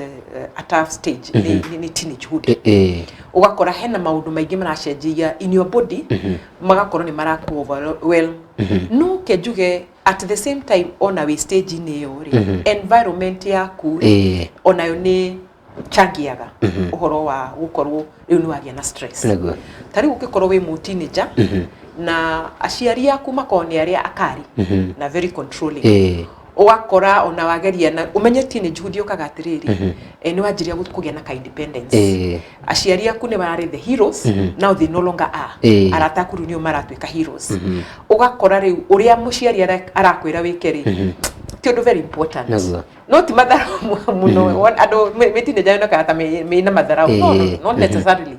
a tough stage ni teenagehood ugakora hena maundu maingi maracenjia in your body magakorwo ni maraku overwhelm no kejuge at the same time ona we stage ni yo environment yaku ona yo ni changiaga uhoro wa gukorwo riu ni wagia na stress tari ukikorwo we mu teenager na aciari yaku makoni aria akari na very controlling ugakora ona wageria na umenye teenagehood yokaga atiriri ni wanjiria kugia na independence aciari yaku ni barari the heroes now they no longer are aratakuru ni maratwika heroes ugakora riu uria muciari arakwira wikeri ti undu very important no ti mathara muno ando metine jana kata me na mathara no not necessarily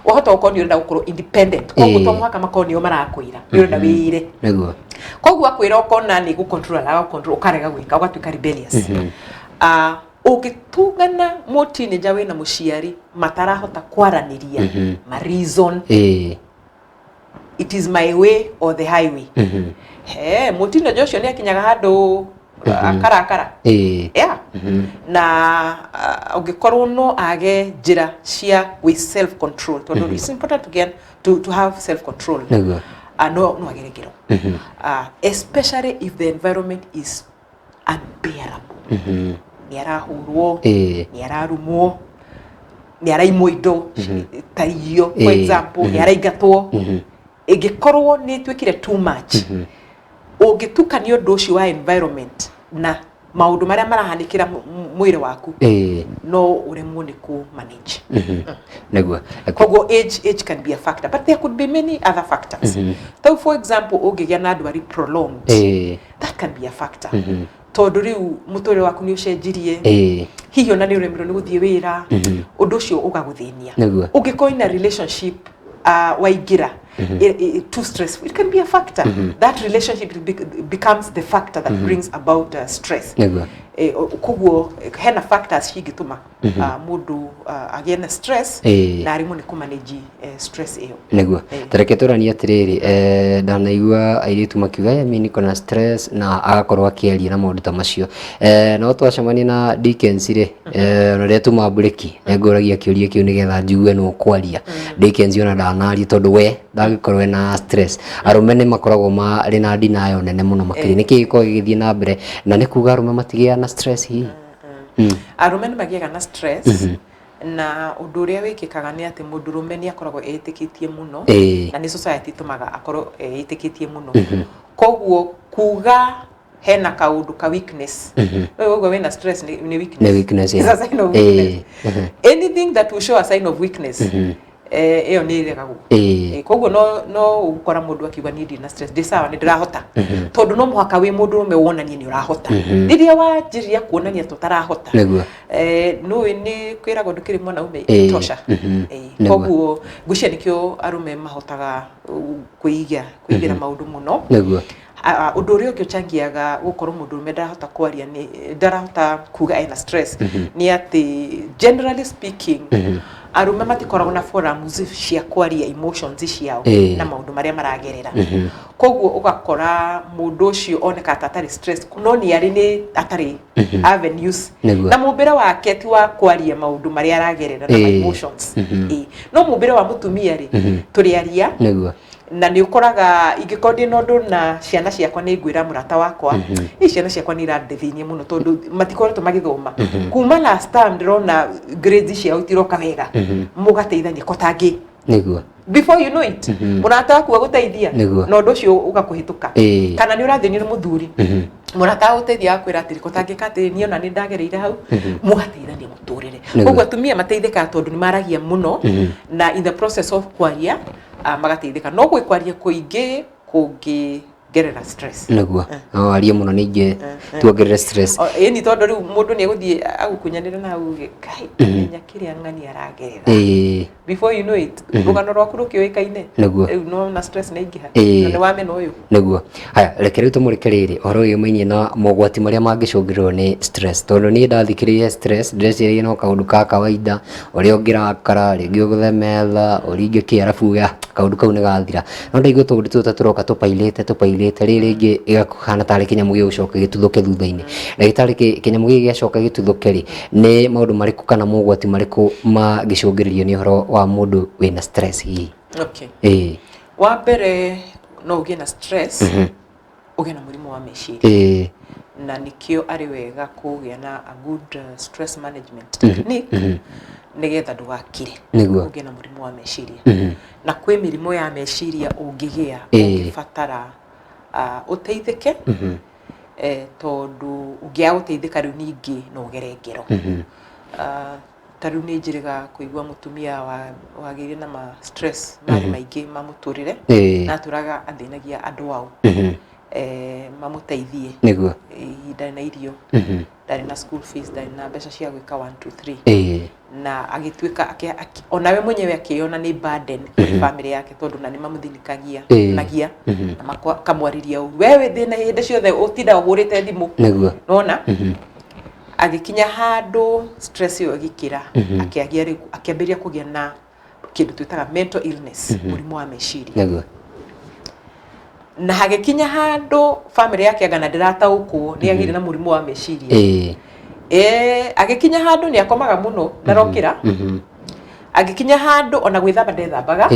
uhota ukoni urenda gukorwo independent koguo to mwaka makoni marakwira urenda wire neguo koguo akwira ukona ni gu control ukarega gwika ugatwika rebellious ugitugana motine jawe na muciari matarahota kwaraniria ma reason it is my way or the highway motine Joshua ni akinyaga handu akarakara na ugikorwo no age njira cia with self control it's important again to have self control no ageregero especially if the environment is unbearable ni arahurwo ni ararumwo ni araimwo indo taiyo for example ni araigatwo igikorwo ni twikire too much ugitukania undu ucio wa environment na maundu maria marahanikira mwire waku no uremwo ni ku manage neguo koguo age can be a factor but there could be many other factors so for example ugigia na ndwari prolonged that can be a factor tondu riu muture waku ni ucenjirie hihi ona ni uremirwo ni guthie wira undu ucio ugaguthinia ungikoina relationship waingira too stressful, it can be a factor. That relationship becomes the factor that brings about stress. Kuguo hena factors cingituma mundu agie na stress na arimu ni kumanage stress iyo niguo tareke turani atiriri ndanaigua airitu makiuga ya mini kona stress na agakorwo akiaria na maundu ta macio no twacemania na Dickens ri no ria tuma bureki nguragia kiuria kiu nigetha njigue no kwaria Dickens ona ndanari tondu we ndagikorwo na stress arume ni makoragwo mari na denial nene muno makiri niki giko githie na mbere na ni kuga arume matigia na stress hii arume ni magiaga na stress na undu uria wikikaga ni ati mundurume ni akoragwo etikitie muno na ni society tumaga akorwo etikitie muno koguo kuga hena kaundu ka weakness wewe wena stress ni weakness ni weakness is a sign of weakness anything that will show a sign of weakness iyo ni iragagu koguo no ukora mundu akiuga ni na stress ndi sawa ni ndirahota tondu no muhaka wi mundu ume wonanie ni urahota riria wanjiria kuonania tutarahota no ni kwirago ndukiri mwana ume tosha koguo gucia nikio arume mahotaga kuigira maundu muno undu uria ukiochangiaga gukorwo mundu ume ndarahota kwaria ni ndarahota kuga ena stress ni ati generally speaking arume matikoragwo na forums cia kwaria emotions ciao na maundu maria maragerera koguo ugakora mundu ucio oneka atari stress no ni ari ni atari avenues na mumbire wake ti wa kwaria maundu maria aragerera na emotions no mumbire wa mutumia ri turiaria na ni ukoraga ingikondi nondu na ciana ciakwa ni ngwira murata wakwa ciana ciakwa ni iradethinie muno tondu matikoretwo magithoma kuma last time ndirona grades ciao itiroka wega mugateithania kotangi niguo before you know it murata waku aguteithia no ndu ucio ugakuhituka kana ni urathenio ni muthuri murata uteithia akwira atiri kotangika ati ni ona ni ndagereire hau mugateithania muturire koguo atumia mateithika tondu ni maragia muno na in the process of kwaria magateithika no gwikwaria kuingi gerera stress niguo aria muno ninge tuongerera stress ni tondu riu mundu ni eguthie agukunyanira na uge kai nya kiria ngani aragerera before you know it rugano rwaku rukioikaine no na stress na ingiha na ni wamena uyu niguo haya rekere tumurekerere horo uyu menye na mogwati maria mangicungirwo ni stress tondu ni ndathikirie stress ndreciria no kaundu ka kawaida uria ungirakara ringi uguthemetha uringi kiarafu ya kaundu kau ni gathira no ndaigua tundu tutaturoka tupailite ringi igakuhana tari kinyamu gigucoka gituthuke thutha-ini ndagitari kinyamu gigacoka gituthuke ri ni maundu mariku kana mogwati mariku magicungiririo ni horo wa mundu wina stress hii okay wa mbere no ugie na stress ugie na murimu wa meciria na nikio ari wega kugia na a good stress management technique nigetha ndugakire ugie na murimu wa meciria na kwi mirimu ya meciria ungigia ungifatara uteithike tondu ungia uteithika riu ningi no ugere ngero tariu ni njiriga kuigua mutumia wagire na ma stress mari maingi mamuturire na turaga athinagia andu au mamuteithie niguo ndari na irio ndari na school fees ndari na mbeca cia gwika 1 2 3 na agituika onawe mwenyewe akiona ni burden kuri family yake tondu na ni mamuthinikagia nagia na kamwariria wewe thina hinde ciothe utinda ugurite thimu niguo nona agikinya handu stress yo gikira akiagia riu akiambiria kugia na kindu twitaga mental illness murimu wa meciria niguo na hagikinya handu family yake agana ndirataukwo ni agire na murimu wa meciria agikinya handu ni akomaga muno ndarokira agikinya handu ona gwithamba ndethambaga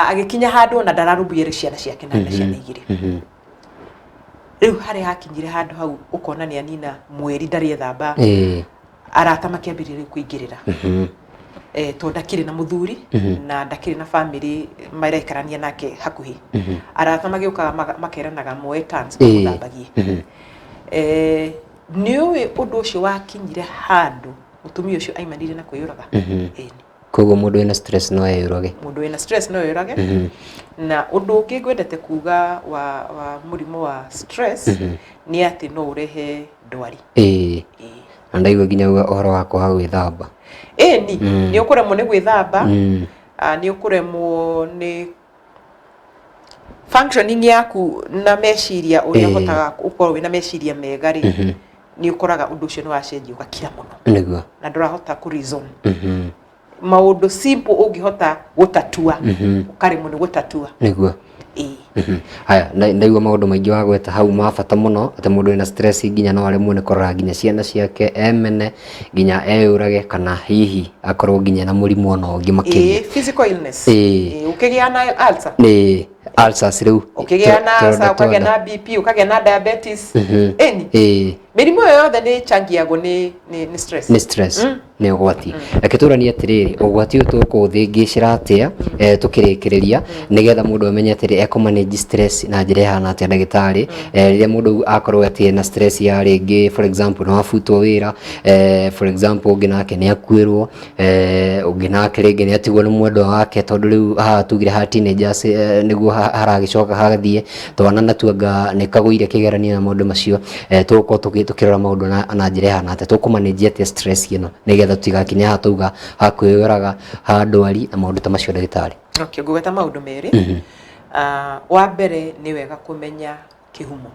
agikinya handu ona ndararumbuire ciana ciake na ciana igire riu hari hakinyire handu hau ukona ni anina mweri ndari ethamba arata makiambirire kuingirira to ndakire na muthuri na ndakire na family maraikarania nake hakuhi arata magiuka makeranaga moe tans kuthambagie niwe undu ucio wakinyire handu mutumia ucio aimanire na kwiyuraga koguo mundu ena stress no eyurage mundu ena stress no eyurage na undu ungi gwendete kuga wa murimu wa stress ni ati no urehe ndwari na ndaigua nginya uhoro wa kwaga gwithamba ni ukuremwo ni gwithamba ni ukuremwo ni functioning yaku na meciria uria hotaga ukorwo wina meciria mega ri ni ukoraga undu ucio ni wacenjia ugakira muno niguo na ndurahota ku reason maundu simple ungihota gutatua ukaremwo ni gutatua niguo haya ndaigua maundu maingi wa gweta hau mabata muno ati mundu ena stress nginya no aremwo ni korora nginya ciana ciake emene nginya eyurage kana hihi akorwo nginya na murimu ona ungi makiria physical illness ukigia na ulcer ulcers riu ukigia na ulcer ukagia na BP ukagia na diabetes mirimu yothe ni changiago ni stress ni stress ni ugwati akiturania atiriri ugwati tukuthingicira atia tukirikiria nigetha mundu amenye atiri eko manage stress na njira ihana atia ndagitari riria mundu akorwo ati na stress ya ringi for example no afutwo wira for example ungi nake ni akwirwo ungi nake ringi ni atigwo ni mwendwa wake tondu riu haha tugire ha teenagers niguo haragicoka hagathie twana natuanga ni kaguire kigerania na maundu macio tuko tukirora maundu na njira ihana atia tukumanage atia stress ino nigetha tutigakinya hatuga hakwiyuraga ha ndwari na maundu ta macio ndagitari ngugeta maundu meri wa mbere ni wega kumenya kihumo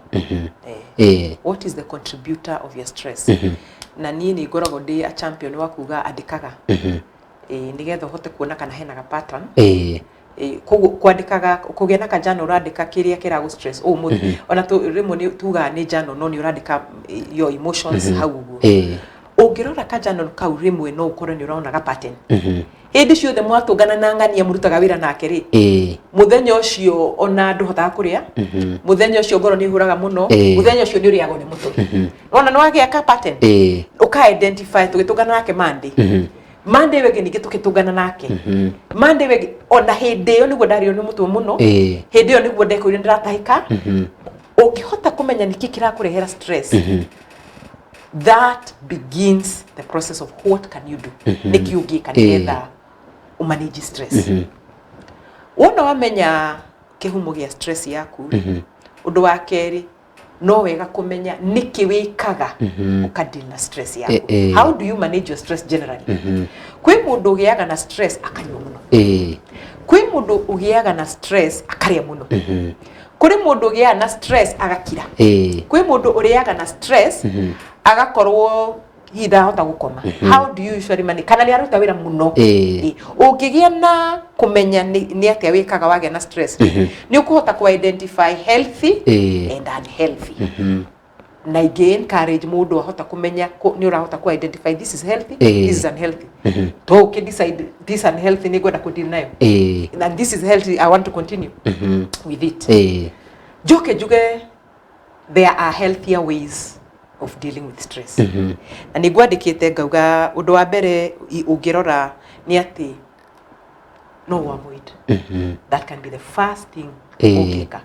what is the contributor of your stress na ni ngoragwo ndi a champion wa kuga andikaga nigetha uhote kuona kana hena ga pattern kwandikaga kugia na kajano urandika kiria kiragu stress muthi ona rimwe ni tuga ni jano no ni urandika your emotions hau uguo ungirora kajano kau rimwe no ukore ni urona ga pattern hindi ciothe mwatungana na ngania murutaga wira nake ri muthenya ucio ona nduhotaga kuria muthenya ucio ngoro ni huraga muno muthenya ucio ni uriagwo ni mutu ona no agia ka pattern uka identify tugitungana nake Monday wege ningi tukitungana nake Monday wege ona hindi yo niguo ndario ni mutu muno hindi yo niguo ndekuire ndiratahika ukihota kumenya niki kirakurehera stress that begins the process of what can you do niki ungika nigetha umanage stress wona wamenya kihumo gia stress yaku undu wa keri no wega kumenya niki wikaga ukadeal na stress yako how do you manage your stress generally kwi mundu ugiaga na stress akanywa muno kwi mundu ugiaga na stress akaria muno kuri mundu ugiaga na stress agakira kwi mundu uriaga na stress agakorwo hida hota gukoma how do you usually manage kana ni aruta wira muno ukigia na kumenya ni atia wikaga wage na stress ni ukuhota ku identify healthy and unhealthy na again encourage mundu ahota kumenya ni urahota ku identify this is healthy this is unhealthy to decide this unhealthy ni gwenda ku deal nayo and this is healthy I want to continue with it juge there are healthier ways of dealing with stress na nigwandikite ngauga undu wa mbere ungirora ni ati no avoid that can be the first thing ungika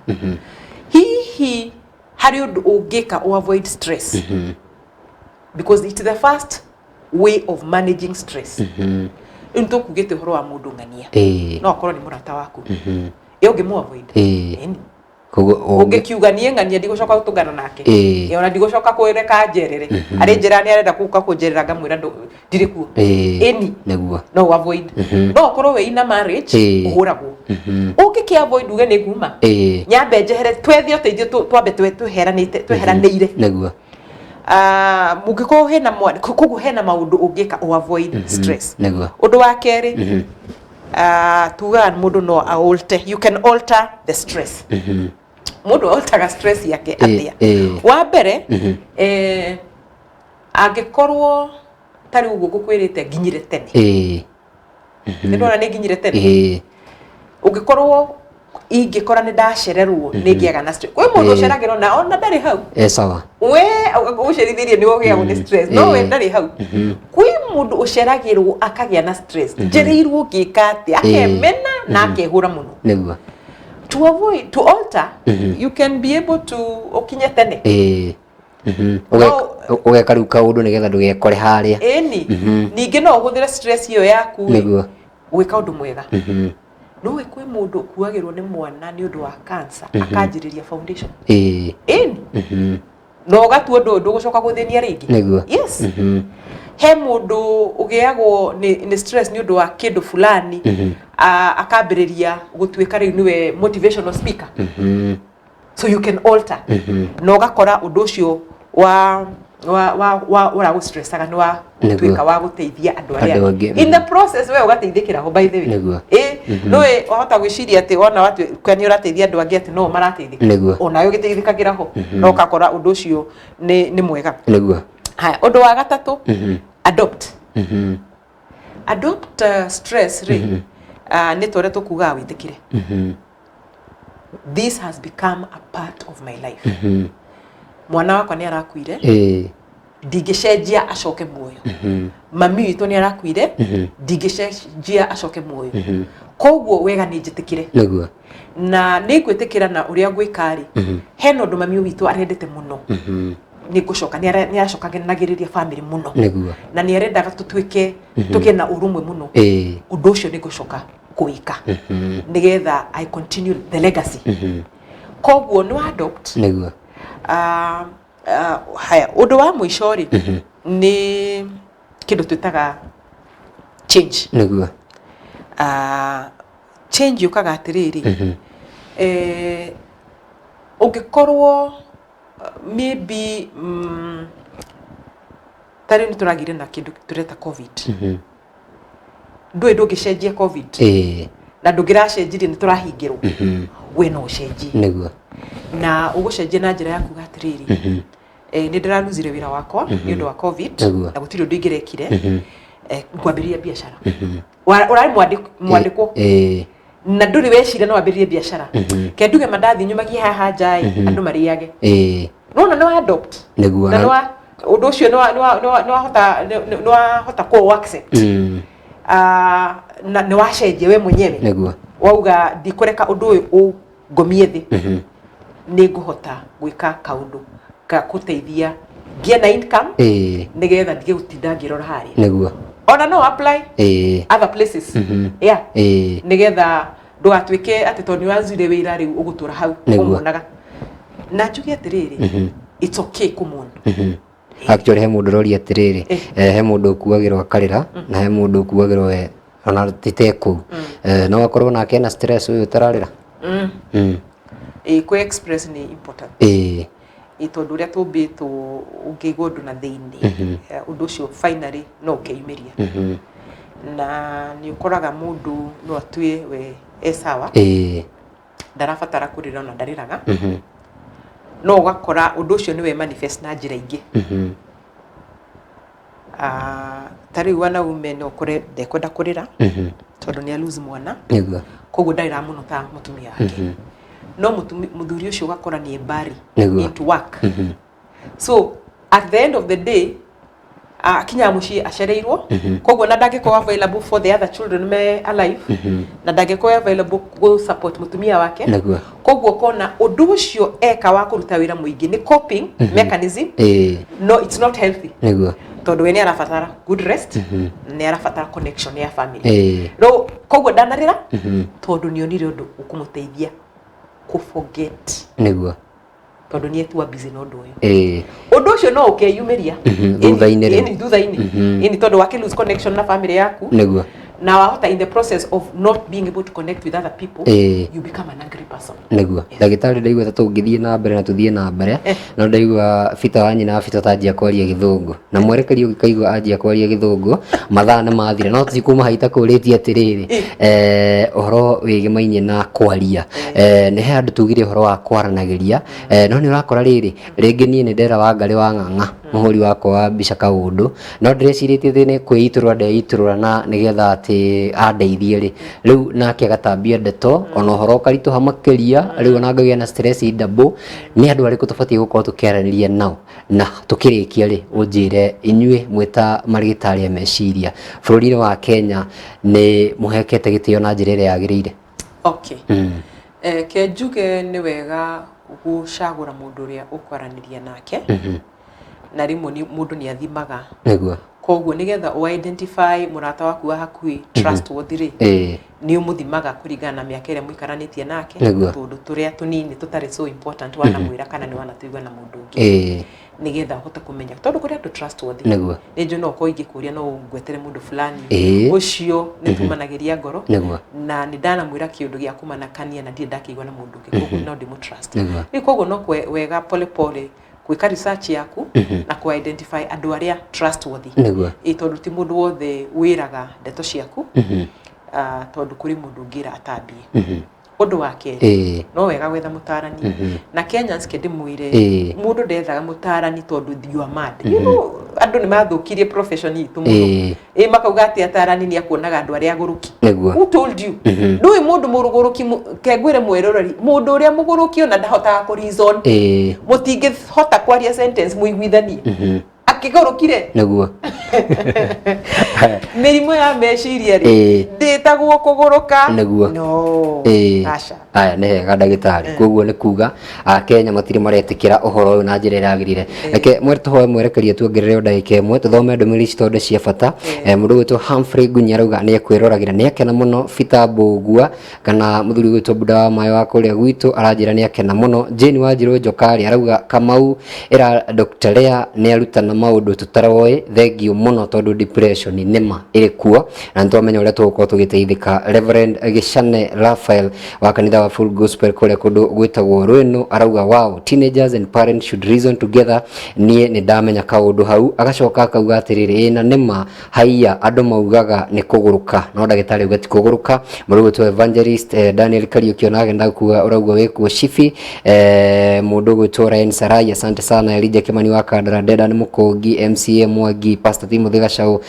hihi hari undu ungika avoid stress because it is the first way of managing stress into kugete horo wa mundu ngania no akorwo ni murata waku ungimu avoid ungikiuga nie ngania ndigushoka gutungana nake ona ndigushoka kwireka njerere ari njira ni arenda kuka kunjerera ngamwira ndirikuo niguo no avoid no korwo we ina marriage uhuragwo ungiki avoid uge ni guma nyambe njehere twethio teithio twambe tweheranire niguo mugiko hena mwana kugu hena maundu ungika avoid stress niguo undu wa keri tuga mundu no alter you can alter the stress mundu alter stress yake atia wa mbere angikorwo tari uguo gukwirite nginyire tene ndona ni nginyire tene ungikorwo ingikora ni ndacererwo ni ngiaga na stress kwe mundu uceragirwo na ona ndari hau sawa we ucerithirie ni wogiagwo ni stress no we ndari hau kwi mundu uceragirwo akagia na stress njereirwo ngika atia akemena na akehura muno niguo to avoid to alter you can be able to okinya tene ugeka riu kaundu nigetha ndugekore haria ningi no uhuthire stress iyo yaku niguo gwika undu mwega no we kwi mundu kuagirwo ni mwana ni undu wa cancer akanjiriria foundation no gatu ndu gucoka guthenia ringi yes he mundu ugiagwo ni stress ni undu wa kindu fulani akambiriria gutuika riu niwe motivational speaker so you can alter no gakora undu ucio wa stressaga ni wa tuika wa guteithia andu aria in the process we ugateithikira ho by the way no we wahota gwiciria ati ona watu kwani urateithia andu angi ati no marateithika ona yo giteithikagira ho no gakora undu ucio ni mwega haya undu wa gatatu adopt stress ri ni tore tukuga witikire this has become a part of my life mwana wakwa ni arakuire ndigicenjia acoke muoyo mami witu ni arakuire ndigicenjia acoke muoyo koguo wega ni njitikire na ni ngwitikira na uria gwikari he no ndu mami witu arendete muno ni gucoka ni aracokanagiriria family muno na ni arendaga tutuike tukena urumwe muno undu ucio ni gucoka kuika nigetha I continue the legacy koguo no adopt haya undu wa muishori ni kindu twitaga change change yukaga atiriri ungikorwo maybe tari ni turagire na kindu tureta covid ndungicenjia covid na ndungiracenjirie ni turahingirwo we no ucenjie na ugucenjia na njira yaku gatiriri ni ndiranuzire wira wakwa ni undu wa covid na gutiri undu ingirekire ngwambiria biashara urari mwandiko na nduri wecire no wambirie biashara ke nduge mandathi nyumagie haha njai andu mariage no no adopt na no undu ucio no hota ko accept na ni wacenjie we mwenyewe wauga ndikureka undu uyu ngomie thi ni nguhota gwika kaundu ka kuteithia ngie na income nigetha ndige gutinda ngirora hari ona no apply other places yeah nigetha ndugatuike ati to ni wanzire wira riu ugutura hau umunaga na njuge atiriri it's okay kumundu actually he mundu rori atiriri he mundu kuagirwa karira na he mundu kuagirwa ona titeku no akorwo na kena stress uyu tararira ku express ni important itondu ria tumbitwo ungigwo ndu na thiini undu ucio finally no ukeyumiria na ni ukoraga mundu no atue we esawa ndarabatara kurira na ndariraga no ugakora undu ucio ni we manifest na njira ingi tari wana ume no kore ndekwenda kurira tondu ni lose mwana koguo ndaira muno ta mutumia wake no muthuri ucio ugakora ni bari into work so at the end of the day akinya muci acereirwo koguo na ndangiko available for the other children me alive na ndangiko available go support mutumia wake koguo kona undu ucio eka wa kuruta wira muingi ni coping mechanism no it's not healthy tondu we ni arabatara good rest ni arabatara connection ya family no koguo ndanarira tondu ni onire undu ukumuteithia ku forget tondu ni etu busy no ndu uyu undu ucio no ukeyumiria thutha-ini tondu waki lose connection na family yaku na wahota in the process of not being able to connect with other people you become an angry person ndagitari ndaigua ta tungithie na mbere na tuthie na mbere no ndaigua fita wanyi na fita tajia kwaria githungu na mwerekeri ukikaigua ajia kwaria githungu mathaa ni mathire no tusikuma haita kuritie atiriri uhoro wigimainye na kwaria ni he andu tugire uhoro wa kwaranagiria no ni urakora riri ringi nie ni ndera wa ngari wa ng'ang'a muhuri wakwa wa mbica kaundu no ndireciretie thine kwiiturwa ndeiturwa na nigetha ati andeithie ri riu nake agatambia ndeto ona uhoro karituha makiria riu ona ngagia na stress double ni andu ariku tubatie gukorwo tukiaraniria nao na tukirikia ri unjire inyue mwita marigitari ya Meciria bururi wa Kenya ni muhekete gitio na njira ria yagirire okay ke njuge ni wega gucagura mundu uria ukwaraniria nake na rimu ni mundu ni athimaga koguo nigetha o identify murata waku wa hakuhi trustworthy ri ni umuthimaga kuringana na miaka ire muikaranitie nake tundu turia tunini tutari so important wana mwira kana ni wana tuigwa na mundu ungi nigetha hote kumenya tondu kuria tu trustworthy ni njo no ko ingikuria no ngwetere mundu fulani ucio ni tumanagiria ngoro na ni ndana mwira kiundu gia kumanakania na ndie ndakigwa na mundu ungi koguo no ndimu trust ni koguo no wega pole pole gwika research yaku na ku identify andu aria trustworthy tondu ti mundu wothe wiraga ndeto ciaku tondu kuri mundu ngira atambie undu wake no wega gwetha mutarani na Kenyans kendimwire mundu ndethaga mutarani tondu you are mad you know andu ni mathukirie profession itu muno makauga ati atarani ni akuonaga andu aria aguruki who told you ndui mundu muruguruki kengwire mwerorori mundu uria muguruki ona ndahotaga ku reason mutingihota kwaria sentence muiguithanie akigorokire naguo mirimu ya meciria ri nditagwo kugoroka naguo no asha aya ne ga ndagitari koguo ni kuga Kenya matiri maretikira uhoro uyu na njira iragirire reke mwerto hoe mwerekerie tuongerere ndagika imwe tuthome ndumiri citonde cia bata mundu witwa Humphrey Gunyarauga ni ekwirораgira ni akena muno Peter Bogua kana muthuri witwa buda wa mayo wa kuria gwitu aranjira ni akena muno Jane Wanjiru Njokari arauga Kamau era Dr. Lea ni arutana maundu tutaroe thengio muno tondu depression nima iri kuo na ntwamenya uria tugukorwo tugiteithika Reverend Gishane Raphael wa kanitha wa Full Gospel kuria kundu gwitagwo Rweno arauga wow teenagers and parents should reason together nie ni ndamenya kaundu hau agacoka akauga atiriri na nima haiya andu maugaga ni kuguruka no ndagitari uga ti kuguruka murugo tu evangelist Daniel Kariuki onagenda kuga urauga wikuo shifi mundu gwitwo Ryan Sarai asante sana Elijah Kimani wa Kandara Deda ni mukongi MCA Mwangi Pastor Timothy Gacau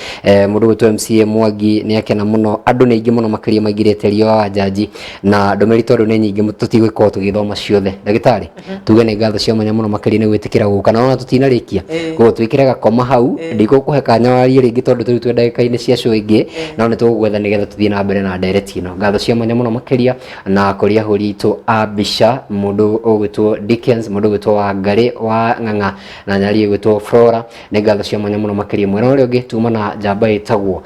mundu gwitwo MCA Mwangi ni akena muno andu ni ingi muno makiria magirete rio wa jaji na ndomeri tondu ni nyingi tutigwikorwo tugithoma ciothe ndagitari tuge ni ngatho cia mwanya muno makiria ni gwitikira guka na ona tutinarikia koguo twikiraga koma hau ndikukuhe kanya warie ringi tondu turi twe ndagika-ini cia show ingi no ni tugwetha nigetha tuthie na mbere na direct ino ngatho cia mwanya muno makiria na kuria huri itu Abisha mundu ugwitwo Dickens mundu ugwitwo Wangari wa Ng'ang'a na nyari ugwitwo Flora ni ngatho cia mwanya muno makiria mwena uria ungi tuma na jamba itagwo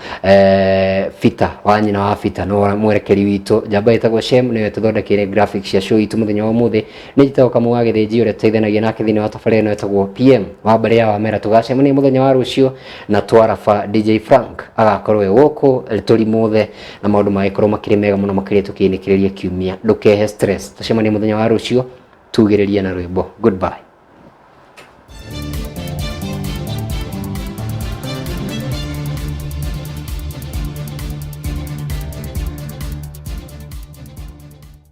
Fita wa nyina wa Fita no mwerekeri witu jamba itagwo Shem ni tuthondekire graphics cia show itu muthenya wa muthi ni jitagwo Kamau wa Githiji uria tuteithanagia nake thini wa tabarĩra ino itagwo PM wa mbere ya Wamera tugacemania muthenya wa rucio na twarafa DJ Frank agakorwo guku turi muthe na maundu magikorwo makiri mega muno makiria tukinikiriria kiumia ndukehe stress tucemania muthenya wa rucio tugiririe na rwimbo goodbye.